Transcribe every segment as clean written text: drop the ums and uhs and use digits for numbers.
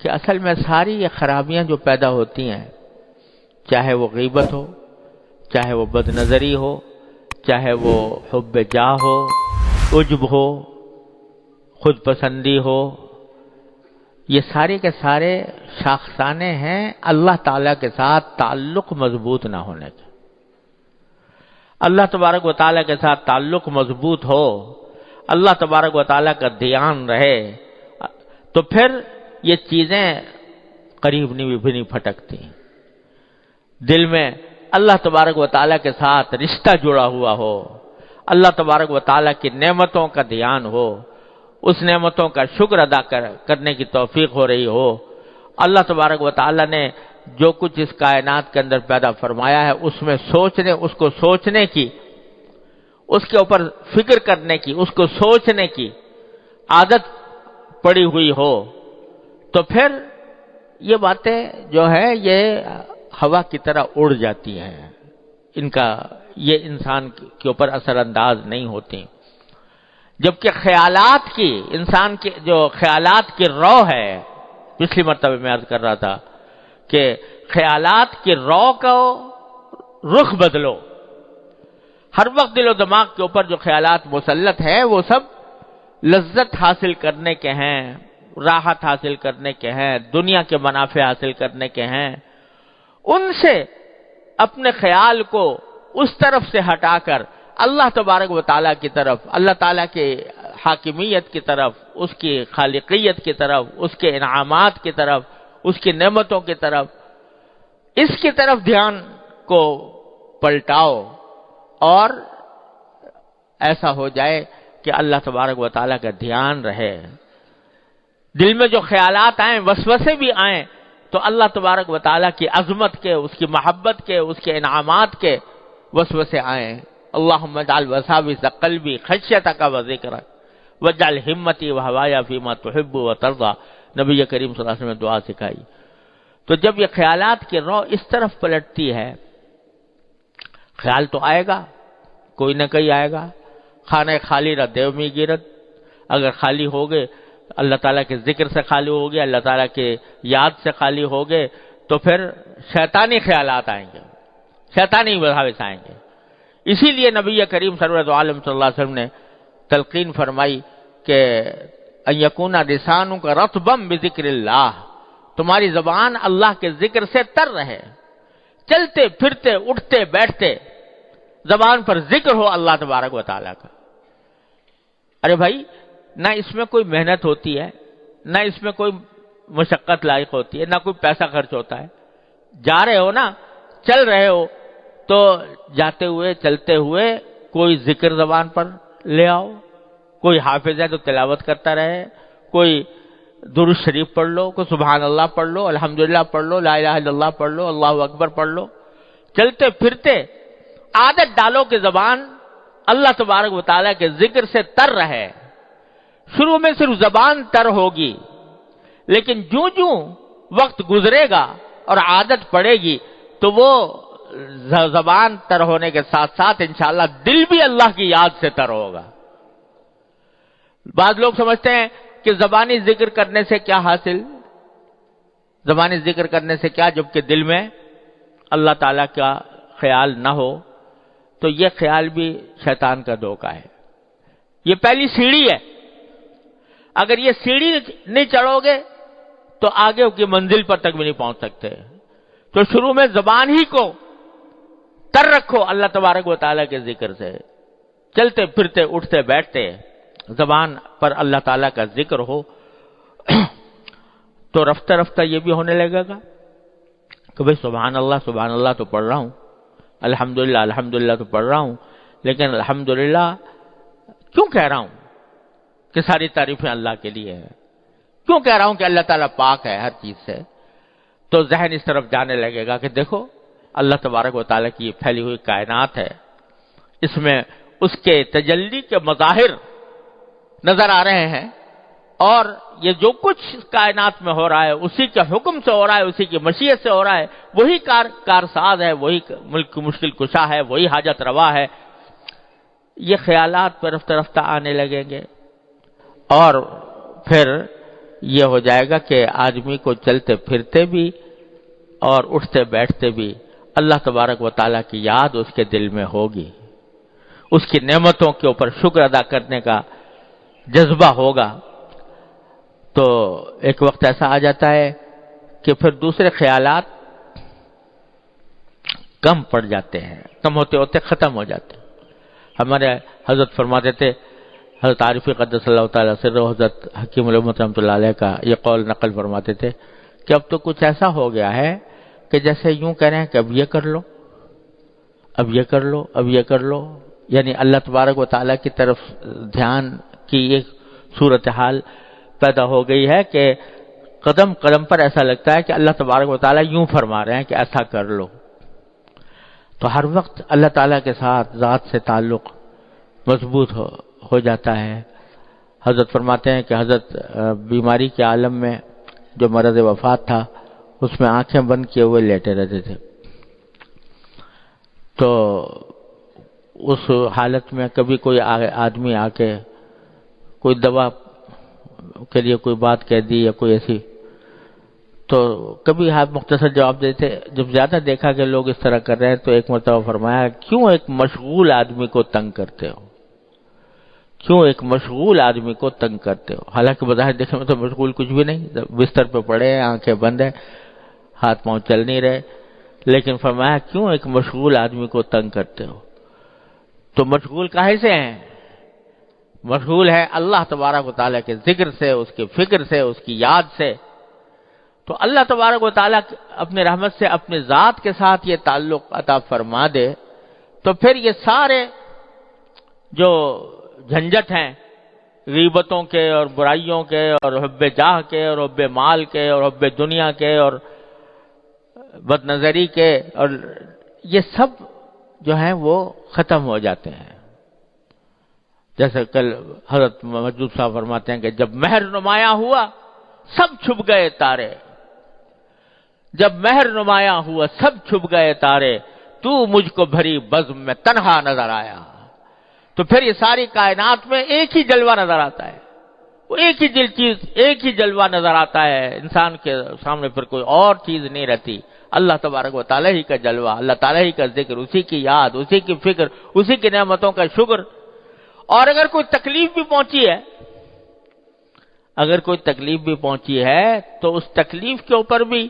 کہ اصل میں ساری یہ خرابیاں جو پیدا ہوتی ہیں، چاہے وہ غیبت ہو، چاہے وہ بد نظری ہو، چاہے وہ حب جاہ ہو، عجب ہو، خود پسندی ہو، یہ سارے کے سارے شاخسانے ہیں اللہ تعالیٰ کے ساتھ تعلق مضبوط نہ ہونے کے۔ اللہ تبارک و تعالیٰ کے ساتھ تعلق مضبوط ہو، اللہ تبارک و تعالیٰ کا دھیان رہے، تو پھر یہ چیزیں قریب بھی نہیں پھٹکتی۔ دل میں اللہ تبارک و تعالیٰ کے ساتھ رشتہ جڑا ہوا ہو، اللہ تبارک و تعالیٰ کی نعمتوں کا دھیان ہو، اس نعمتوں کا شکر ادا کرنے کی توفیق ہو رہی ہو، اللہ تبارک و تعالیٰ نے جو کچھ اس کائنات کے اندر پیدا فرمایا ہے اس میں اس کو سوچنے کی، اس کے اوپر فکر کرنے کی، اس کو سوچنے کی عادت پڑی ہوئی ہو، تو پھر یہ باتیں جو ہے یہ ہوا کی طرح اڑ جاتی ہیں، یہ انسان کے اوپر اثر انداز نہیں ہوتی۔ جبکہ خیالات کی، انسان کے جو خیالات کی رو ہے، پچھلی مرتبہ میں عرض کر رہا تھا کہ خیالات کی رو کو رخ بدلو۔ ہر وقت دل و دماغ کے اوپر جو خیالات مسلط ہیں وہ سب لذت حاصل کرنے کے ہیں، راحت حاصل کرنے کے ہیں، دنیا کے منافع حاصل کرنے کے ہیں۔ ان سے اپنے خیال کو اس طرف سے ہٹا کر اللہ تبارک و تعالیٰ کی طرف، اللہ تعالیٰ کے حاکمیت کی طرف، اس کی خالقیت کی طرف، اس کے انعامات کی طرف، اس کی نعمتوں کی طرف، اس کی طرف دھیان کو پلٹاؤ، اور ایسا ہو جائے کہ اللہ تبارک و تعالیٰ کا دھیان رہے۔ دل میں جو خیالات آئیں، وسوسے بھی آئیں، تو اللہ تبارک و تعالیٰ کی عظمت کے، اس کی محبت کے، اس کے انعامات کے وسوسے آئیں۔ اللہم اجعل وساوس قلبی خشیتک و ذکرک واجعل ہمتی و ہوایا فیما تحب و ترضی، نبی کریم صلی اللہ علیہ وسلم نے دعا سکھائی۔ تو جب یہ خیالات کی رو اس طرف پلٹتی ہے، خیال تو آئے گا، کوئی نہ کوئی آئے گا۔ خانہ خالی رہ دیو می گیرت، اگر خالی ہو گئے، اللہ تعالیٰ کے ذکر سے خالی ہو گئے، اللہ تعالیٰ کے یاد سے خالی ہو گئے، تو پھر شیطانی خیالات آئیں گے، شیطانی وساوس آئیں گے۔ اسی لیے نبی کریم سرورت عالم صلی اللہ علیہ وسلم نے تلقین فرمائی کہ ان یکون لسانک رطبا بذکر اللہ، تمہاری زبان اللہ کے ذکر سے تر رہے، چلتے پھرتے اٹھتے بیٹھتے زبان پر ذکر ہو اللہ تبارک و تعالیٰ کا۔ ارے بھائی، نہ اس میں کوئی محنت ہوتی ہے، نہ اس میں کوئی مشقت لائق ہوتی ہے، نہ کوئی پیسہ خرچ ہوتا ہے۔ جا رہے ہو نا، چل رہے ہو، تو جاتے ہوئے چلتے ہوئے کوئی ذکر زبان پر لے آؤ، کوئی حافظ ہے تو تلاوت کرتا رہے، کوئی درود شریف پڑھ لو، کوئی سبحان اللہ پڑھ لو، الحمدللہ پڑھ لو، لا الہ الا اللہ پڑھ لو، اللہ اکبر پڑھ لو۔ چلتے پھرتے عادت ڈالو کہ زبان اللہ تبارک و تعالیٰ کے ذکر سے تر رہے۔ شروع میں صرف زبان تر ہوگی، لیکن جوں وقت گزرے گا اور عادت پڑے گی تو وہ زبان تر ہونے کے ساتھ ساتھ انشاءاللہ دل بھی اللہ کی یاد سے تر ہوگا۔ بعض لوگ سمجھتے ہیں کہ زبانی ذکر کرنے سے کیا حاصل، زبانی ذکر کرنے سے کیا، جبکہ دل میں اللہ تعالیٰ کا خیال نہ ہو، تو یہ خیال بھی شیطان کا دھوکہ ہے۔ یہ پہلی سیڑھی ہے، اگر یہ سیڑھی نہیں چڑھو گے تو آگے کی منزل پر تک بھی نہیں پہنچ سکتے۔ تو شروع میں زبان ہی کو تر رکھو اللہ تبارک و تعالیٰ کے ذکر سے، چلتے پھرتے اٹھتے بیٹھتے زبان پر اللہ تعالیٰ کا ذکر ہو، تو رفتہ رفتہ یہ بھی ہونے لگے گا کہ بھئی سبحان اللہ تو پڑھ رہا ہوں، الحمدللہ تو پڑھ رہا ہوں، لیکن الحمدللہ کیوں کہہ رہا ہوں کہ ساری تعریفیں اللہ کے لیے ہیں؟ کیوں کہہ رہا ہوں کہ اللہ تعالیٰ پاک ہے ہر چیز سے؟ تو ذہن اس طرف جانے لگے گا کہ دیکھو اللہ تبارک و تعالیٰ کی یہ پھیلی ہوئی کائنات ہے، اس میں اس کے تجلی کے مظاہر نظر آ رہے ہیں، اور یہ جو کچھ کائنات میں ہو رہا ہے اسی کے حکم سے ہو رہا ہے، اسی کی مشیت سے ہو رہا ہے، وہی کارساز ہے، وہی ملک کی مشکل کشا ہے، وہی حاجت روا ہے۔ یہ خیالات پر رفتہ رفتہ آنے لگیں گے، اور پھر یہ ہو جائے گا کہ آدمی کو چلتے پھرتے بھی اور اٹھتے بیٹھتے بھی اللہ تبارک و تعالیٰ کی یاد اس کے دل میں ہوگی، اس کی نعمتوں کے اوپر شکر ادا کرنے کا جذبہ ہوگا۔ تو ایک وقت ایسا آ جاتا ہے کہ پھر دوسرے خیالات کم پڑ جاتے ہیں، کم ہوتے ہوتے ختم ہو جاتے ہیں۔ ہمارے حضرت فرماتے تھے، حضرت عارفی قدس اللہ تعالیٰ سرہ، حضرت حکیم الامت رحمۃ اللہ علیہ کا یہ قول نقل فرماتے تھے کہ اب تو کچھ ایسا ہو گیا ہے کہ جیسے یوں کہہ رہے ہیں کہ اب یہ کر لو، اب یہ کر لو، اب یہ کر لو، یعنی اللہ تبارک و تعالیٰ کی طرف دھیان کی ایک صورتحال پیدا ہو گئی ہے کہ قدم قدم پر ایسا لگتا ہے کہ اللہ تبارک و تعالیٰ یوں فرما رہے ہیں کہ ایسا کر لو۔ تو ہر وقت اللہ تعالیٰ کے ساتھ ذات سے تعلق مضبوط ہو جاتا ہے۔ حضرت فرماتے ہیں کہ حضرت بیماری کے عالم میں جو مرض وفات تھا اس میں آنکھیں بند کیے ہوئے لیٹے رہتے تھے، تو اس حالت میں کبھی کوئی آدمی آ کے کوئی دوا کے لیے کوئی بات کہہ دی یا کوئی ایسی، تو کبھی آپ مختصر جواب دیتے۔ جب زیادہ دیکھا کہ لوگ اس طرح کر رہے ہیں تو ایک مرتبہ فرمایا، کیوں ایک مشغول آدمی کو تنگ کرتے ہو، کیوں ایک مشغول آدمی کو تنگ کرتے ہو؟ حالانکہ بظاہر دیکھنے میں تو مشغول کچھ بھی نہیں، بستر پہ پڑے ہیں، آنکھیں بند ہیں، ہاتھ پاؤں چل نہیں رہے، لیکن فرمایا کیوں ایک مشغول آدمی کو تنگ کرتے ہو؟ تو مشغول کاہے سے ہیں؟ مشغول ہے اللہ تبارک و تعالیٰ کے ذکر سے، اس کے فکر سے، اس کی یاد سے۔ تو اللہ تبارک و تعالیٰ اپنے رحمت سے اپنے ذات کے ساتھ یہ تعلق عطا فرما دے تو پھر یہ سارے جو جھنجٹ ہیں غیبتوں کے اور برائیوں کے اور حب جاہ کے اور حب مال کے اور حب دنیا کے اور بد نظری کے، اور یہ سب جو ہیں وہ ختم ہو جاتے ہیں۔ جیسے کل حضرت مجدود صاحب فرماتے ہیں کہ جب مہر نمایاں ہوا سب چھپ گئے تارے، جب مہر نمایاں ہوا سب چھپ گئے تارے، تو مجھ کو بھری بزم میں تنہا نظر آیا۔ تو پھر یہ ساری کائنات میں ایک ہی جلوہ نظر آتا ہے، وہ ایک ہی چیز، ایک ہی جلوہ نظر آتا ہے، انسان کے سامنے پھر کوئی اور چیز نہیں رہتی، اللہ تبارک و تعالیٰ ہی کا جلوہ، اللہ تعالیٰ ہی کا ذکر، اسی کی یاد، اسی کی فکر، اسی کی نعمتوں کا شکر۔ اور اگر کوئی تکلیف بھی پہنچی ہے، اگر کوئی تکلیف بھی پہنچی ہے تو اس تکلیف کے اوپر بھی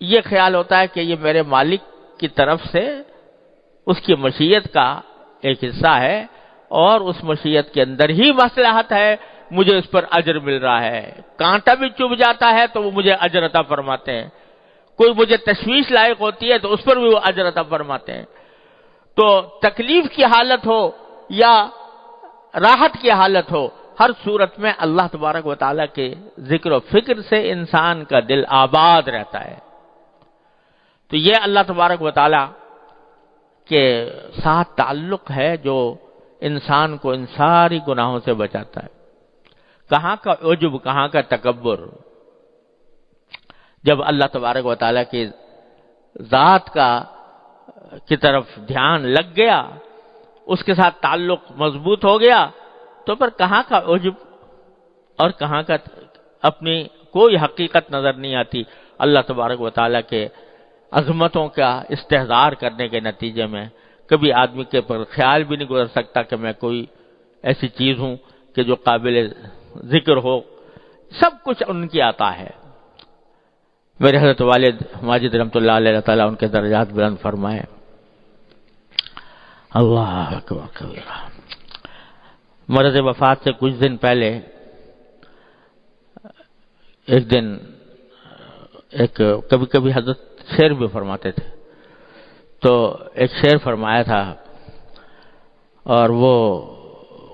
یہ خیال ہوتا ہے کہ یہ میرے مالک کی طرف سے اس کی مشیت کا ایک حصہ ہے، اور اس مشیت کے اندر ہی مصلحت ہے، مجھے اس پر اجر مل رہا ہے۔ کانٹا بھی چبھ جاتا ہے تو وہ مجھے اجر عطا فرماتے ہیں، کوئی مجھے تشویش لائق ہوتی ہے تو اس پر بھی وہ اجر عطا فرماتے ہیں۔ تو تکلیف کی حالت ہو یا راحت کی حالت ہو، ہر صورت میں اللہ تبارک و تعالیٰ کے ذکر و فکر سے انسان کا دل آباد رہتا ہے۔ تو یہ اللہ تبارک و تعالیٰ کے ساتھ تعلق ہے جو انسان کو ان ساری گناہوں سے بچاتا ہے۔ کہاں کا عجب، کہاں کا تکبر، جب اللہ تبارک و تعالیٰ کی ذات کی طرف دھیان لگ گیا، اس کے ساتھ تعلق مضبوط ہو گیا، تو پھر کہاں کا عجب اور کہاں کا اپنی کوئی حقیقت نظر نہیں آتی۔ اللہ تبارک و تعالیٰ کے عظمتوں کا استحضار کرنے کے نتیجے میں کبھی آدمی کے پر خیال بھی نہیں گزر سکتا کہ میں کوئی ایسی چیز ہوں کہ جو قابل ذکر ہو، سب کچھ ان کی عطا ہے۔ میرے حضرت والد ماجد رحمۃ اللہ علیہ تعالیٰ ان کے درجات بلند فرمائے۔ اللہ اکبر کبیرہ۔ مرض وفات سے کچھ دن پہلے ایک دن کبھی کبھی حضرت شعر بھی فرماتے تھے، تو ایک شعر فرمایا تھا، اور وہ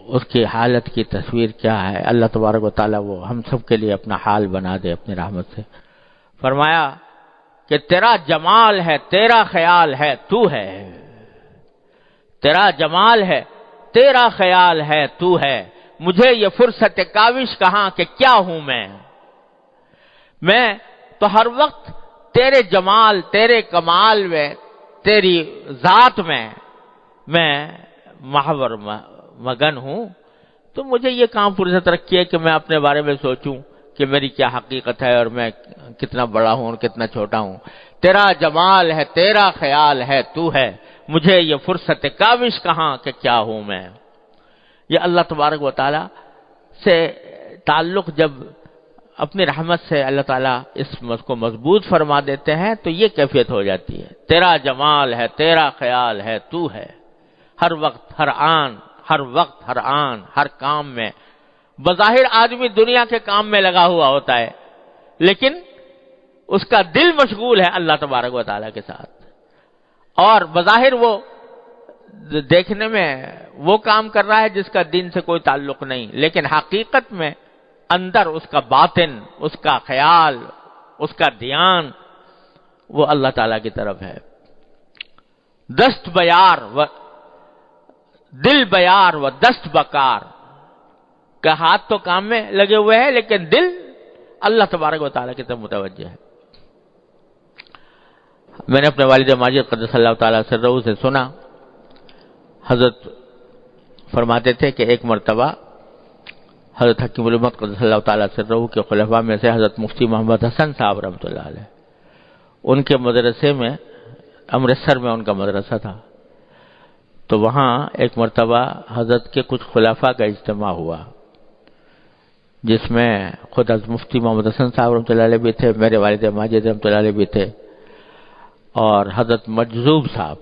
اس کی حالت کی تصویر کیا ہے، اللہ تبارک و تعالیٰ وہ ہم سب کے لیے اپنا حال بنا دے اپنی رحمت سے۔ فرمایا کہ تیرا جمال ہے، تیرا خیال ہے، تو ہے، تیرا جمال ہے، تیرا خیال ہے، تو ہے، مجھے یہ فرصت کاوش کہاں کہ کیا ہوں میں تو ہر وقت تیرے جمال، تیرے کمال میں، تیری ذات میں محور مگن ہوں، تو مجھے یہ کہاں فرصت رکھی ہے کہ میں اپنے بارے میں سوچوں کہ کہ میری کیا حقیقت ہے اور میں کتنا بڑا ہوں اور کتنا چھوٹا ہوں. تیرا جمال ہے، تیرا خیال ہے، تو ہے، مجھے یہ فرصت کاوش کہاں کہ کیا ہوں میں. یہ اللہ تبارک و تعالی سے تعلق جب اپنی رحمت سے اللہ تعالیٰ اس کو مضبوط فرما دیتے ہیں تو یہ کیفیت ہو جاتی ہے. تیرا جمال ہے، تیرا خیال ہے، تو ہے. ہر وقت، ہر آن، ہر وقت، ہر آن، ہر کام میں. بظاہر آدمی دنیا کے کام میں لگا ہوا ہوتا ہے لیکن اس کا دل مشغول ہے اللہ تبارک و تعالیٰ کے ساتھ. اور بظاہر وہ دیکھنے میں وہ کام کر رہا ہے جس کا دین سے کوئی تعلق نہیں، لیکن حقیقت میں اندر اس کا باطن، اس کا خیال، اس کا دھیان وہ اللہ تعالیٰ کی طرف ہے. دست بیار و دل بیار و دست بکار کا ہاتھ تو کام میں لگے ہوئے ہیں لیکن دل اللہ تبارک و تعالیٰ کی طرف متوجہ ہے. میں نے اپنے والد ماجد قدس اللہ تعالیٰ سرہ سے سنا، حضرت فرماتے تھے کہ ایک مرتبہ حضرت حکیم الامت قدس اللہ تعالیٰ سرہ کے خلفاء میں سے حضرت مفتی محمد حسن صاحب رحمۃ اللہ علیہ، ان کے مدرسے میں، امرتسر میں ان کا مدرسہ تھا، تو وہاں ایک مرتبہ حضرت کے کچھ خلفاء کا اجتماع ہوا جس میں خود حضرت مفتی محمد حسن صاحب رحمۃ اللہ علیہ بھی تھے، میرے والد ماجد رحمۃ اللہ علیہ بھی تھے، اور حضرت مجذوب صاحب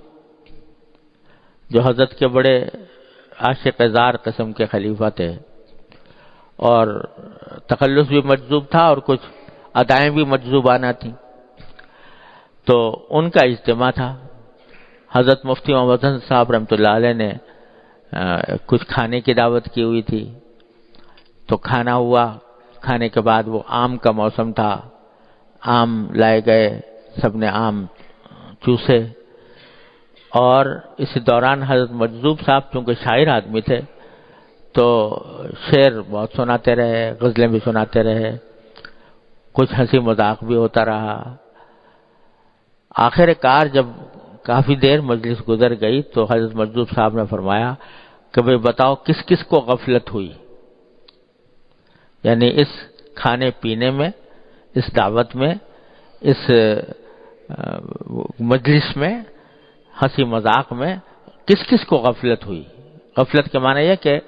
جو حضرت کے بڑے عاشق زار قسم کے خلیفہ تھے، اور تخلص بھی مجذوب تھا اور کچھ ادائیں بھی مجذوبانہ تھیں. تو ان کا اجتماع تھا. حضرت مفتی محمد حسن صاحب رحمۃ اللہ علیہ نے کچھ کھانے کی دعوت کی ہوئی تھی، تو کھانا ہوا. کھانے کے بعد وہ آم کا موسم تھا، آم لائے گئے، سب نے آم چوسے، اور اس دوران حضرت مجذوب صاحب چونکہ شاعر آدمی تھے تو شعر بہت سناتے رہے، غزلیں بھی سناتے رہے، کچھ ہنسی مذاق بھی ہوتا رہا. آخر کار جب کافی دیر مجلس گزر گئی تو حضرت مجذوب صاحب نے فرمایا کہ بھئی بتاؤ کس کس کو غفلت ہوئی، یعنی اس کھانے پینے میں، اس دعوت میں، اس مجلس میں، ہنسی مذاق میں کس کس کو غفلت ہوئی. غفلت کے معنی یہ کہ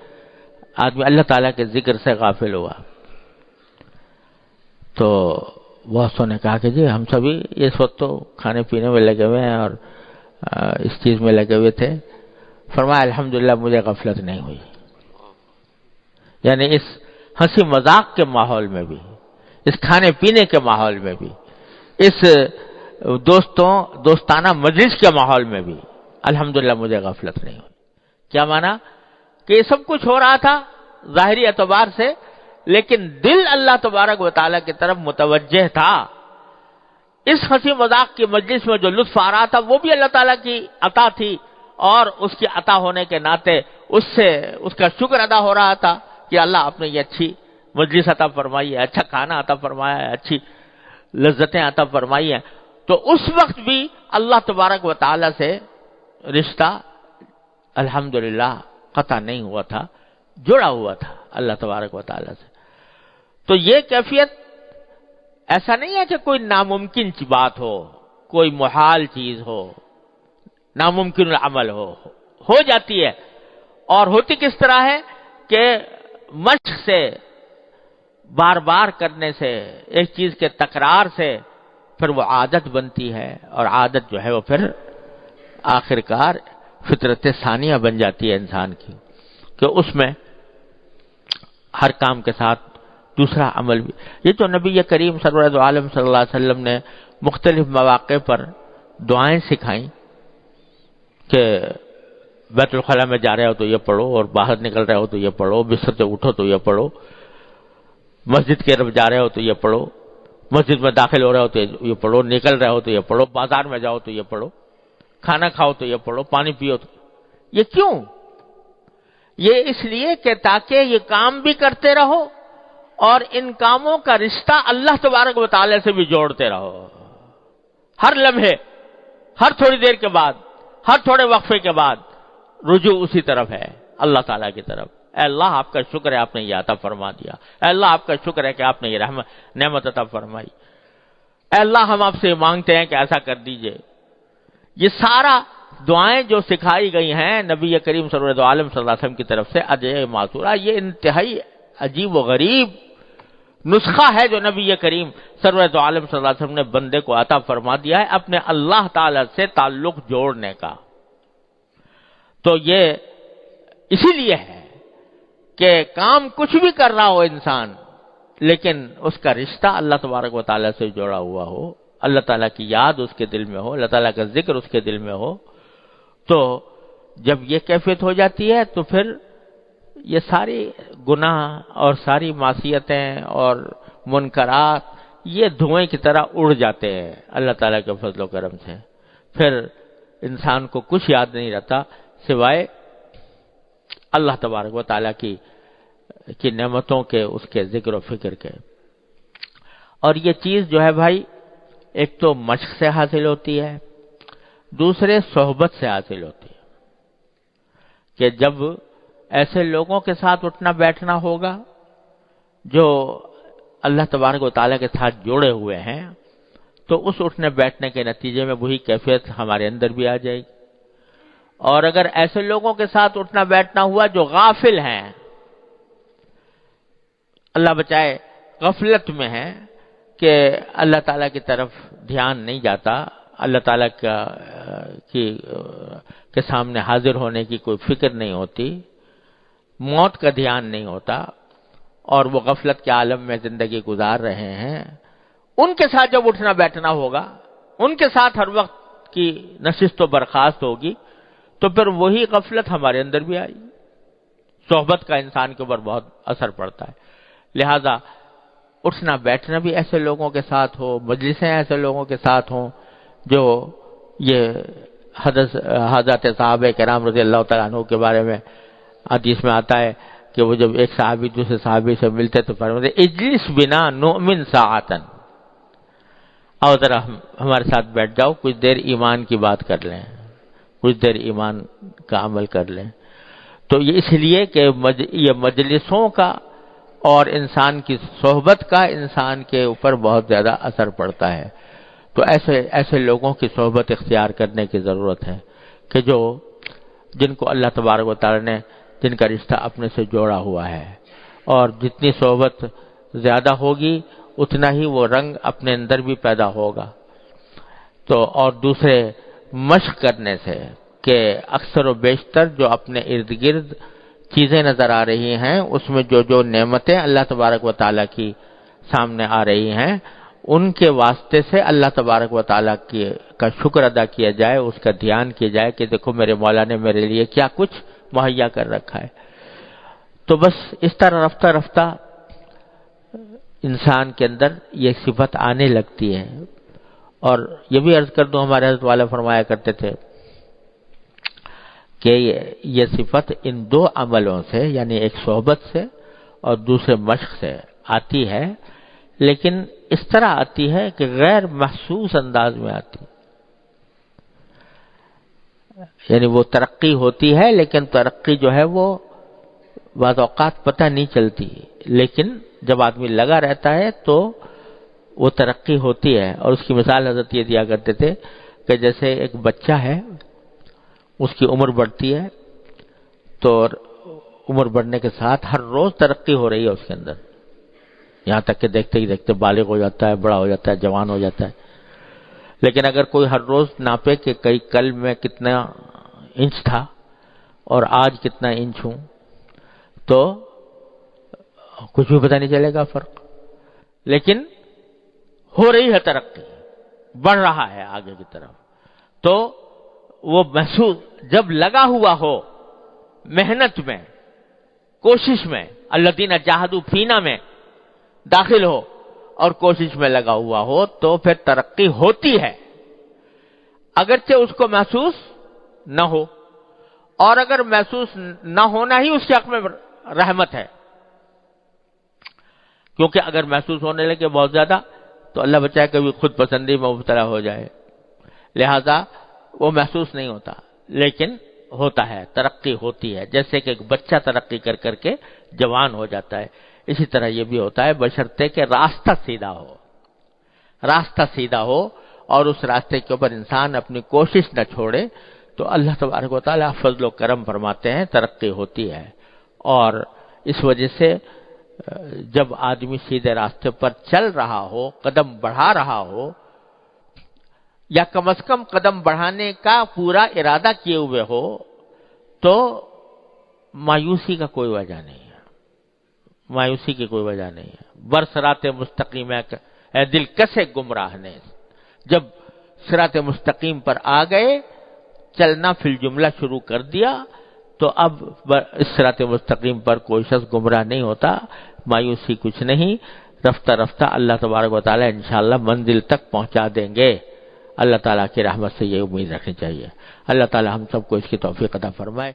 آدمی اللہ تعالیٰ کے ذکر سے غافل ہوا. تو بہتوں نے کہا کہ جی ہم سبھی اس وقت تو کھانے پینے میں لگے ہوئے ہیں اور اس چیز میں لگے ہوئے تھے. فرمایا الحمدللہ مجھے غفلت نہیں ہوئی. یعنی اس ہنسی مذاق کے ماحول میں بھی، اس کھانے پینے کے ماحول میں بھی، اس دوستانہ مجلس کے ماحول میں بھی الحمدللہ مجھے غفلت نہیں ہوئی. کیا مانا کہ یہ سب کچھ ہو رہا تھا ظاہری اعتبار سے، لیکن دل اللہ تبارک و تعالیٰ کی طرف متوجہ تھا. اس ہنسی مذاق کی مجلس میں جو لطف آ رہا تھا وہ بھی اللہ تعالیٰ کی عطا تھی، اور اس کی عطا ہونے کے ناطے اس سے اس کا شکر ادا ہو رہا تھا کہ اللہ آپ نے یہ اچھی مجلس عطا فرمائی ہے، اچھا کھانا عطا فرمایا ہے، اچھی لذتیں عطا فرمائی ہیں. تو اس وقت بھی اللہ تبارک و تعالیٰ سے رشتہ الحمدللہ قطع نہیں ہوا تھا، جڑا ہوا تھا اللہ تبارک و تعالیٰ سے. تو یہ کیفیت ایسا نہیں ہے کہ کوئی ناممکن بات ہو، کوئی محال چیز ہو، ناممکن العمل ہو جاتی ہے. اور ہوتی کس طرح ہے کہ مشق سے، بار بار کرنے سے، ایک چیز کے تکرار سے پھر وہ عادت بنتی ہے، اور عادت جو ہے وہ پھر آخر کار فطرت ثانیہ بن جاتی ہے انسان کی، کہ اس میں ہر کام کے ساتھ دوسرا عمل بھی. یہ تو نبی کریم سرور عالم صلی اللہ علیہ وسلم نے مختلف مواقع پر دعائیں سکھائیں کہ بیت الخلاء میں جا رہے ہو تو یہ پڑھو، اور باہر نکل رہے ہو تو یہ پڑھو، بستر سے اٹھو تو یہ پڑھو، مسجد کی طرف جا رہے ہو تو یہ پڑھو، مسجد میں داخل ہو رہے ہو تو یہ پڑھو، نکل رہے ہو تو یہ پڑھو، بازار میں جاؤ تو یہ پڑھو، کھانا کھاؤ تو یہ پڑھو، پانی پیو تو. یہ کیوں؟ یہ اس لیے کہ تاکہ یہ کام بھی کرتے رہو اور ان کاموں کا رشتہ اللہ تبارک و تعالی سے بھی جوڑتے رہو. ہر لمحے، ہر تھوڑی دیر کے بعد، ہر تھوڑے وقفے کے بعد رجوع اسی طرف ہے، اللہ تعالیٰ کی طرف. اے اللہ آپ کا شکر ہے آپ نے یہ عطا فرما دیا، اے اللہ آپ کا شکر ہے کہ آپ نے یہ نعمت عطا فرمائی، اے اللہ ہم آپ سے مانگتے ہیں کہ ایسا کر دیجئے۔ یہ سارا دعائیں جو سکھائی گئی ہیں نبی کریم سرور دو عالم صلی اللہ علیہ وسلم کی طرف سے ادعیہ معصورہ، یہ انتہائی عجیب و غریب نسخہ ہے جو نبی کریم سرور دو عالم صلی اللہ علیہ وسلم نے بندے کو عطا فرما دیا ہے اپنے اللہ تعالی سے تعلق جوڑنے کا۔ تو یہ اسی لیے ہے کہ کام کچھ بھی کر رہا ہو انسان، لیکن اس کا رشتہ اللہ تبارک و تعالیٰ سے جوڑا ہوا ہو، اللہ تعالیٰ کی یاد اس کے دل میں ہو، اللہ تعالیٰ کا ذکر اس کے دل میں ہو، تو جب یہ کیفیت ہو جاتی ہے تو پھر یہ ساری گناہ اور ساری معصیتیں اور منکرات یہ دھوئیں کی طرح اڑ جاتے ہیں اللہ تعالیٰ کے فضل و کرم سے۔ پھر انسان کو کچھ یاد نہیں رہتا سوائے اللہ تبارک و تعالیٰ کی نعمتوں کے، اس کے ذکر و فکر کے۔ اور یہ چیز جو ہے بھائی ایک تو مشق سے حاصل ہوتی ہے، دوسرے صحبت سے حاصل ہوتی ہے، کہ جب ایسے لوگوں کے ساتھ اٹھنا بیٹھنا ہوگا جو اللہ تبارک و تعالیٰ کے ساتھ جوڑے ہوئے ہیں، تو اس اٹھنے بیٹھنے کے نتیجے میں وہی کیفیت ہمارے اندر بھی آ جائے گی۔ اور اگر ایسے لوگوں کے ساتھ اٹھنا بیٹھنا ہوا جو غافل ہیں، اللہ بچائے غفلت میں ہیں، کہ اللہ تعالیٰ کی طرف دھیان نہیں جاتا، اللہ تعالیٰ کے سامنے حاضر ہونے کی کوئی فکر نہیں ہوتی، موت کا دھیان نہیں ہوتا، اور وہ غفلت کے عالم میں زندگی گزار رہے ہیں، ان کے ساتھ جب اٹھنا بیٹھنا ہوگا، ان کے ساتھ ہر وقت کی نشست و برخاست ہوگی، تو پھر وہی غفلت ہمارے اندر بھی آئی۔ صحبت کا انسان کے اوپر بہت اثر پڑتا ہے، لہذا اٹھنا بیٹھنا بھی ایسے لوگوں کے ساتھ ہو، مجلسیں ایسے لوگوں کے ساتھ ہوں جو یہ حضرت صحابہ کرام رضی اللہ تعالیٰ عنہ کے بارے میں حدیث میں آتا ہے کہ وہ جب ایک صحابی دوسرے صحابی سے ملتے تو فرماتے اجلس بنا نؤمن ساعتن، آؤ ذرا ہمارے ساتھ بیٹھ جاؤ، کچھ دیر ایمان کی بات کر لیں، کچھ دیر ایمان کا عمل کر لیں۔ تو یہ اس لیے کہ یہ مجلسوں کا اور انسان کی صحبت کا انسان کے اوپر بہت زیادہ اثر پڑتا ہے۔ تو ایسے لوگوں کی صحبت اختیار کرنے کی ضرورت ہے کہ جن کو اللہ تبارک و تعالی نے، جن کا رشتہ اپنے سے جوڑا ہوا ہے، اور جتنی صحبت زیادہ ہوگی اتنا ہی وہ رنگ اپنے اندر بھی پیدا ہوگا۔ تو اور دوسرے مشق کرنے سے کہ اکثر و بیشتر جو اپنے ارد گرد چیزیں نظر آ رہی ہیں اس میں جو نعمتیں اللہ تبارک و تعالیٰ کی سامنے آ رہی ہیں، ان کے واسطے سے اللہ تبارک و تعالیٰ کا شکر ادا کیا جائے، اس کا دھیان کیا جائے کہ دیکھو میرے مولا نے میرے لیے کیا کچھ مہیا کر رکھا ہے۔ تو بس اس طرح رفتہ رفتہ انسان کے اندر یہ صفت آنے لگتی ہے۔ اور یہ بھی عرض کر دوں، ہمارے حضرت والا فرمایا کرتے تھے کہ یہ صفت ان دو عملوں سے، یعنی ایک صحبت سے اور دوسرے مشق سے آتی ہے، لیکن اس طرح آتی ہے کہ غیر محسوس انداز میں آتی، یعنی وہ ترقی ہوتی ہے لیکن ترقی جو ہے وہ بعض اوقات پتہ نہیں چلتی، لیکن جب آدمی لگا رہتا ہے تو وہ ترقی ہوتی ہے۔ اور اس کی مثال حضرت یہ دیا کرتے تھے کہ جیسے ایک بچہ ہے، اس کی عمر بڑھتی ہے، تو عمر بڑھنے کے ساتھ ہر روز ترقی ہو رہی ہے اس کے اندر، یہاں تک کہ دیکھتے ہی دیکھتے بالغ ہو جاتا ہے، بڑا ہو جاتا ہے، جوان ہو جاتا ہے۔ لیکن اگر کوئی ہر روز ناپے کہ کل میں کتنا انچ تھا اور آج کتنا انچ ہوں، تو کچھ بھی پتہ نہیں چلے گا فرق، لیکن ہو رہی ہے ترقی، بڑھ رہا ہے آگے کی طرف۔ تو وہ محسوس جب لگا ہوا ہو محنت میں، کوشش میں، الذین جاہدوا فینا میں داخل ہو اور کوشش میں لگا ہوا ہو، تو پھر ترقی ہوتی ہے، اگرچہ اس کو محسوس نہ ہو، اور اگر محسوس نہ ہونا ہی اس کے حق میں رحمت ہے، کیونکہ اگر محسوس ہونے لگے بہت زیادہ تو اللہ بچائے کبھی خود پسندی میں مبتلا ہو جائے، لہذا وہ محسوس نہیں ہوتا، لیکن ہوتا ہے، ترقی ہوتی ہے، جیسے کہ ایک بچہ ترقی کر کر کے جوان ہو جاتا ہے، اسی طرح یہ بھی ہوتا ہے، بشرطے کہ راستہ سیدھا ہو، راستہ سیدھا ہو اور اس راستے کے اوپر انسان اپنی کوشش نہ چھوڑے تو اللہ تبارک و تعالیٰ فضل و کرم فرماتے ہیں، ترقی ہوتی ہے۔ اور اس وجہ سے جب آدمی سیدھے راستے پر چل رہا ہو، قدم بڑھا رہا ہو، یا کم از کم قدم بڑھانے کا پورا ارادہ کیے ہوئے ہو، تو مایوسی کا کوئی وجہ نہیں ہے، مایوسی کی کوئی وجہ نہیں ہے۔ برصراط مستقیم ہے اے دل کسے گمراہ نے، جب صراط مستقیم پر آ گئے، چلنا فی الجملہ شروع کر دیا، تو اب اس صراط مستقیم پر کوئی شخص گمراہ نہیں ہوتا، مایوسی کچھ نہیں، رفتہ رفتہ اللہ تبارک و تعالی انشاءاللہ منزل تک پہنچا دیں گے۔ اللہ تعالیٰ کی رحمت سے یہ امید رکھنی چاہیے۔ اللہ تعالیٰ ہم سب کو اس کی توفیق عطا فرمائے۔